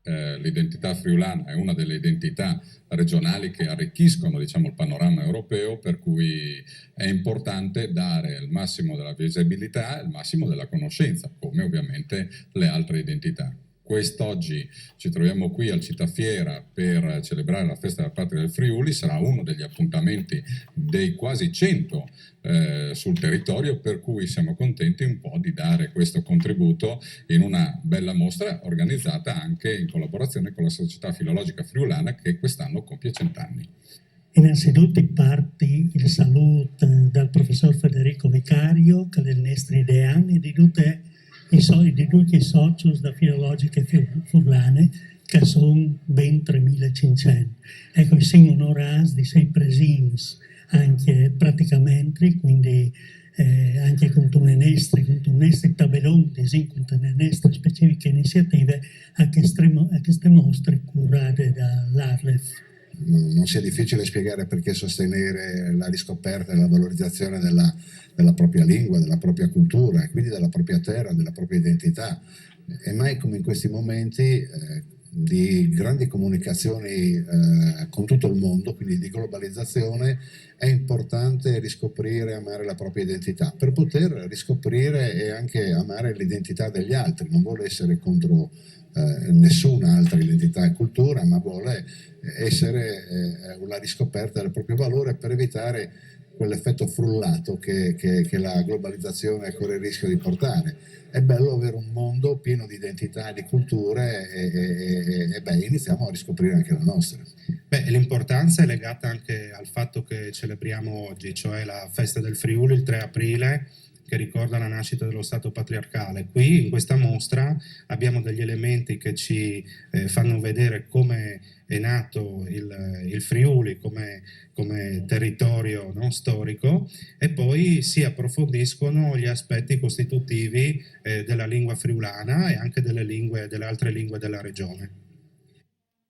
l'identità friulana è una delle identità regionali che arricchiscono, diciamo, il panorama europeo, per cui è importante dare il massimo della visibilità e il massimo della conoscenza, come ovviamente le altre identità. Quest'oggi ci troviamo qui al Città Fiera per celebrare la festa della patria del Friuli, sarà uno degli appuntamenti dei quasi 100 sul territorio, per cui siamo contenti un po' di dare questo contributo in una bella mostra organizzata anche in collaborazione con la Società Filologica Friulana, che quest'anno compie 100 anni. Innanzitutto parti il saluto dal professor Federico Vicario, che è il nostro ideale, di tutti i soci da Filologiche Friulane, che sono ben 3.500. Ecco, siamo onorati di essere presenti anche praticamente, quindi anche con un nostro tabellone, con le nostre specifiche iniziative a queste mostre curate dall'Arlef. Non sia difficile spiegare perché sostenere la riscoperta e la valorizzazione della propria lingua, della propria cultura e quindi della propria terra, della propria identità. E mai come in questi momenti di grandi comunicazioni con tutto il mondo, quindi di globalizzazione, è importante riscoprire e amare la propria identità per poter riscoprire e anche amare l'identità degli altri. Non vuole essere contro nessuna altra identità e cultura, ma vuole essere una riscoperta del proprio valore per evitare quell'effetto frullato che la globalizzazione corre il rischio di portare. È bello avere un mondo pieno di identità e di culture e iniziamo a riscoprire anche la nostra. L'importanza è legata anche al fatto che celebriamo oggi, cioè la festa del Friuli il 3 aprile, che ricorda la nascita dello Stato patriarcale. Qui in questa mostra abbiamo degli elementi che ci fanno vedere come è nato il Friuli come territorio non storico, e poi si approfondiscono gli aspetti costitutivi della lingua friulana e anche delle altre lingue della regione.